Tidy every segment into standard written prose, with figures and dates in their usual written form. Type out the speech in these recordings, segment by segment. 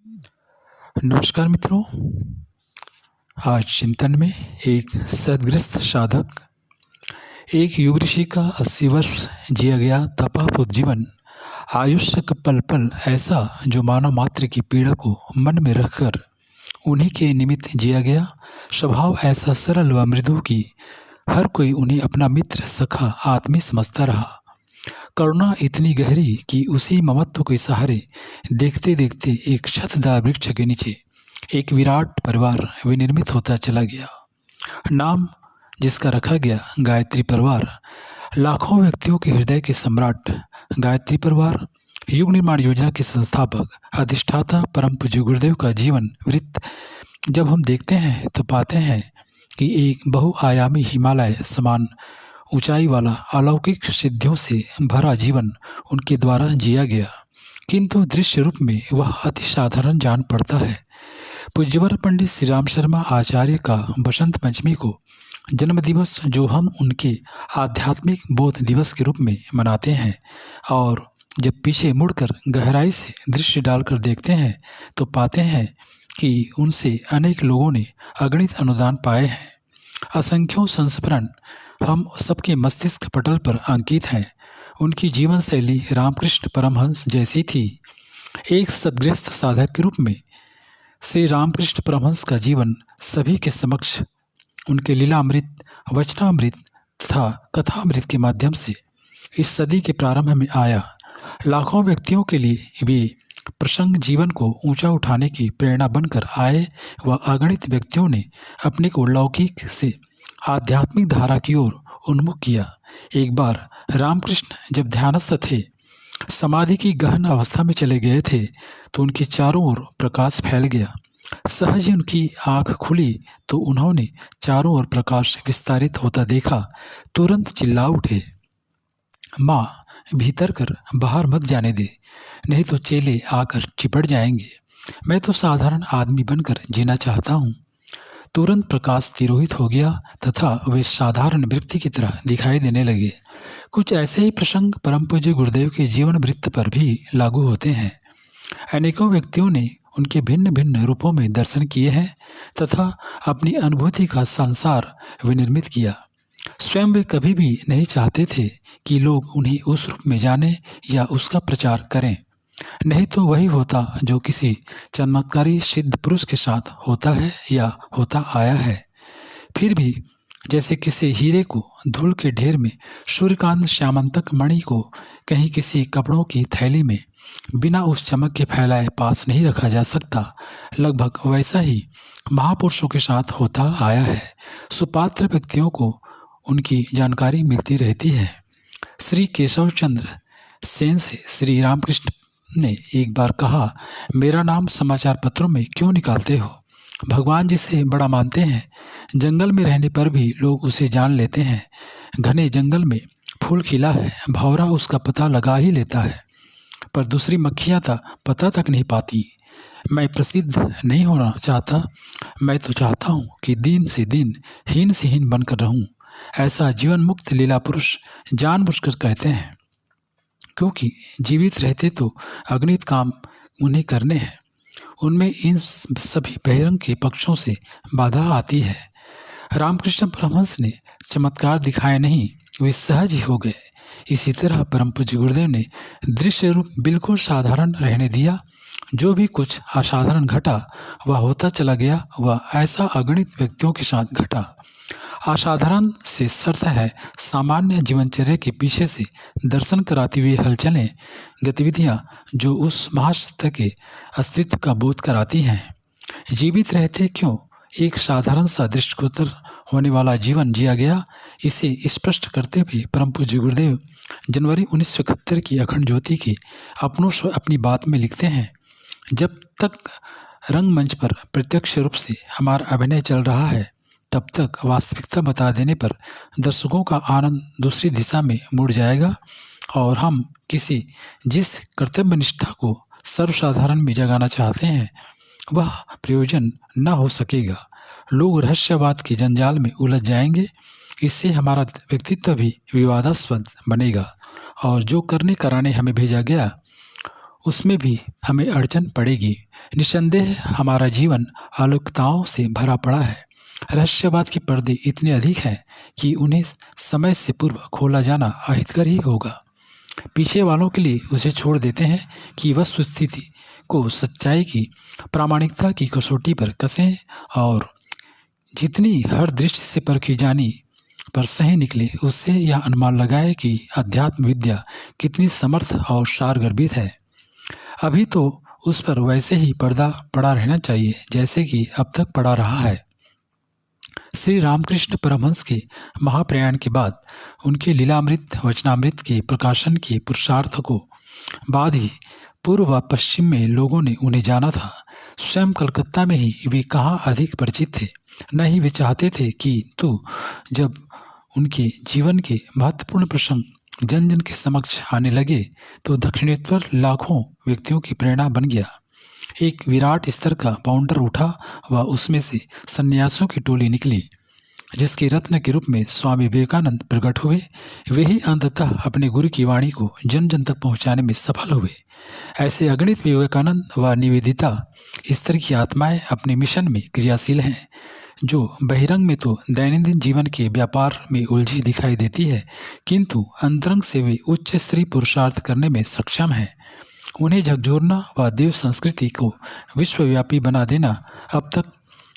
नमस्कार मित्रों। आज चिंतन में एक सद्ग्रस्त साधक, एक युग ऋषि का 80 वर्ष जिया गया तपापूत जीवन, आयुष्य का पल पल ऐसा जो मानव मात्र की पीड़ा को मन में रखकर उन्हीं के निमित्त जिया गया। स्वभाव ऐसा सरल व मृदु कि हर कोई उन्हें अपना मित्र, सखा, आत्मी समझता रहा। करुणा इतनी गहरी कि उसी ममत्व के सहारे देखते देखते एक छतदार वृक्ष के नीचे एक विराट परिवार विनिर्मित होता चला गया। नाम जिसका रखा गया गायत्री परिवार। लाखों व्यक्तियों के हृदय के सम्राट गायत्री परिवार, युग निर्माण योजना के संस्थापक, अधिष्ठाता परम पूज्य गुरुदेव का जीवन वृत्त जब हम देखते हैं तो पाते हैं कि एक बहुआयामी हिमालय समान ऊंचाई वाला अलौकिक सिद्धियों से भरा जीवन उनके द्वारा जिया गया, किंतु दृश्य रूप में वह अति साधारण जान पड़ता है। पूज्यवर पंडित श्री राम शर्मा आचार्य का बसंत पंचमी को जन्म दिवस, जो हम उनके आध्यात्मिक बोध दिवस के रूप में मनाते हैं, और जब पीछे मुड़कर गहराई से दृष्टि डालकर देखते हैं तो पाते हैं कि उनसे अनेक लोगों ने अगणित अनुदान पाए हैं। असंख्यों संस्मरण हम सबके मस्तिष्क पटल पर अंकित हैं। उनकी जीवन शैली रामकृष्ण परमहंस जैसी थी। एक सद्ग्रस्त साधक के रूप में श्री रामकृष्ण परमहंस का जीवन सभी के समक्ष उनके लीलामृत, वचनामृत तथा कथामृत के माध्यम से इस सदी के प्रारंभ में आया। लाखों व्यक्तियों के लिए वे प्रसंग जीवन को ऊंचा उठाने की प्रेरणा बनकर आए व अगणित व्यक्तियों ने अपने को लौकिक से आध्यात्मिक धारा की ओर उन्मुख किया। एक बार रामकृष्ण जब ध्यानस्थ थे, समाधि की गहन अवस्था में चले गए थे, तो उनके चारों ओर प्रकाश फैल गया। सहज ही उनकी आंख खुली तो उन्होंने चारों ओर प्रकाश विस्तारित होता देखा। तुरंत चिल्ला उठे, माँ भीतर कर, बाहर मत जाने दे, नहीं तो चेले आकर चिपट जाएंगे। मैं तो साधारण आदमी बनकर जीना चाहता हूँ। तुरंत प्रकाश तिरोहित हो गया तथा वे साधारण व्यक्ति की तरह दिखाई देने लगे। कुछ ऐसे ही प्रसंग परम पूज्य गुरुदेव के जीवन वृत्त पर भी लागू होते हैं। अनेकों व्यक्तियों ने उनके भिन्न भिन्न रूपों में दर्शन किए हैं तथा अपनी अनुभूति का संसार विनिर्मित किया। स्वयं वे कभी भी नहीं चाहते थे कि लोग उन्हें उस रूप में जाने या उसका प्रचार करें, नहीं तो वही होता जो किसी चमत्कारी सिद्ध पुरुष के साथ होता है या होता आया है। फिर भी जैसे किसी हीरे को धूल के ढेर में, सूर्यकांत श्यामंतक मणि को कहीं किसी कपड़ों की थैली में बिना उस चमक के फैलाए पास नहीं रखा जा सकता, लगभग वैसा ही महापुरुषों के साथ होता आया है। सुपात्र व्यक्तियों को उनकी जानकारी मिलती रहती है। श्री केशव चंद्र सेन से श्री रामकृष्ण ने एक बार कहा, मेरा नाम समाचार पत्रों में क्यों निकालते हो? भगवान जिसे बड़ा मानते हैं, जंगल में रहने पर भी लोग उसे जान लेते हैं। घने जंगल में फूल खिला है, भौरा उसका पता लगा ही लेता है, पर दूसरी मक्खियाँ तो पता तक नहीं पाती। मैं प्रसिद्ध नहीं होना चाहता, मैं तो चाहता हूँ कि दिन से दिन हीन से हीन बनकर रहूँ। ऐसा जीवन मुक्त लीला पुरुष जानबूझकर कहते हैं, क्योंकि जीवित रहते तो अगणित काम उन्हें करने हैं। उनमें इन सभी बहिरंग के पक्षों से बाधा आती है। रामकृष्ण परमहंस ने चमत्कार दिखाए नहीं, वे सहज ही हो गए। इसी तरह परम पूज्य गुरुदेव ने दृश्य रूप बिल्कुल साधारण रहने दिया। जो भी कुछ असाधारण घटा वह होता चला गया, वह ऐसा अगणित व्यक्तियों के साथ घटा। असाधारण से शर्त है सामान्य जीवनचर्या के पीछे से दर्शन कराती हुई हलचलें, गतिविधियां जो उस महासत्य के अस्तित्व का बोध कराती हैं। जीवित रहते क्यों एक साधारण सा दृष्टिगोचर होने वाला जीवन जिया गया, इसे स्पष्ट करते हुए परम पूज्य गुरुदेव जनवरी 1971 की अखंड ज्योति की अपनी बात में लिखते हैं, जब तक रंगमंच पर प्रत्यक्ष रूप से हमारा अभिनय चल रहा है, तब तक वास्तविकता बता देने पर दर्शकों का आनंद दूसरी दिशा में मुड़ जाएगा और हम जिस कर्तव्य निष्ठा को सर्वसाधारण में जगाना चाहते हैं वह प्रयोजन न हो सकेगा। लोग रहस्यवाद के जंजाल में उलझ जाएंगे। इससे हमारा व्यक्तित्व भी विवादास्पद बनेगा और जो करने कराने हमें भेजा गया उसमें भी हमें अड़चन पड़ेगी। निस्संदेह हमारा जीवन अलौकिकताओं से भरा पड़ा है। रहस्यवाद के पर्दे इतने अधिक हैं कि उन्हें समय से पूर्व खोला जाना अहितकर ही होगा। पीछे वालों के लिए उसे छोड़ देते हैं कि वस्तुस्थिति को सच्चाई की प्रामाणिकता की कसौटी पर कसें और जितनी हर दृष्टि से परखी जानी पर सही निकले, उससे यह अनुमान लगाए कि अध्यात्म विद्या कितनी समर्थ और सारगर्भित है। अभी तो उस पर वैसे ही पर्दा पड़ा रहना चाहिए जैसे कि अब तक पड़ा रहा है। श्री रामकृष्ण परमहंस के महाप्रयाण के बाद उनके लीलामृत वचनामृत के प्रकाशन के पुरुषार्थ को बाद ही पूर्व व पश्चिम में लोगों ने उन्हें जाना था। स्वयं कलकत्ता में ही वे कहाँ अधिक परिचित थे। न ही वे चाहते थे कि जब उनके जीवन के महत्वपूर्ण प्रसंग जन जन के समक्ष आने लगे तो दक्षिणेश्वर लाखों व्यक्तियों की प्रेरणा बन गया। एक विराट स्तर का बाउंडर उठा व उसमें से सन्यासियों की टोली निकली, जिसके रत्न के रूप में स्वामी विवेकानंद प्रकट हुए। वे ही अंततः अपने गुरु की वाणी को जन जन तक पहुंचाने में सफल हुए। ऐसे अगणित विवेकानंद व निवेदिता स्तर की आत्माएं अपने मिशन में क्रियाशील हैं, जो बहिरंग में तो दैनंदिन जीवन के व्यापार में उलझी दिखाई देती है, किंतु अंतरंग से वे उच्च स्तरीय पुरुषार्थ करने में सक्षम हैं। उन्हें झकझोरना व देव संस्कृति को विश्वव्यापी बना देना अब तक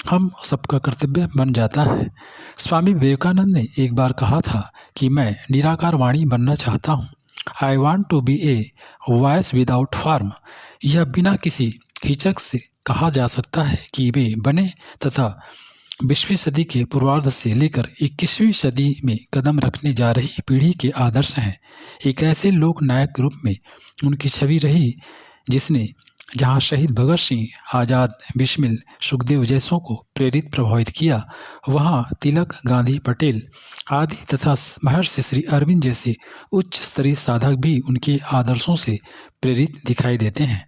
हम सबका कर्तव्य बन जाता है। स्वामी विवेकानंद ने एक बार कहा था कि मैं निराकार वाणी बनना चाहता हूँ। I want to be a voice without form. यह बिना किसी हिचक से कहा जा सकता है कि वे बने तथा 20वीं सदी के पूर्वार्ध से लेकर 21वीं सदी में कदम रखने जा रही पीढ़ी के आदर्श हैं। एक ऐसे लोक नायक के रूप में उनकी छवि रही जिसने जहाँ शहीद भगत सिंह, आज़ाद, बिस्मिल, सुखदेव जैसों को प्रेरित प्रभावित किया, वहाँ तिलक, गांधी, पटेल आदि तथा महर्षि श्री अरविंद जैसे उच्च स्तरीय साधक भी उनके आदर्शों से प्रेरित दिखाई देते हैं।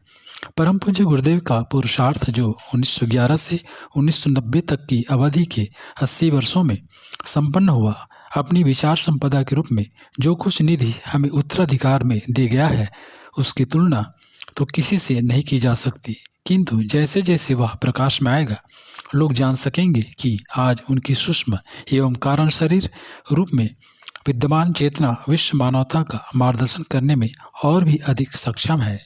परम पूज्य गुरुदेव का पुरुषार्थ जो 1911 से 1990 तक की अवधि के 80 वर्षों में संपन्न हुआ, अपनी विचार संपदा के रूप में जो कुछ निधि हमें उत्तराधिकार में दे गया है, उसकी तुलना तो किसी से नहीं की जा सकती। किंतु जैसे जैसे वह प्रकाश में आएगा, लोग जान सकेंगे कि आज उनकी सूक्ष्म एवं कारण शरीर रूप में विद्यमान चेतना विश्व मानवता का मार्गदर्शन करने में और भी अधिक सक्षम है।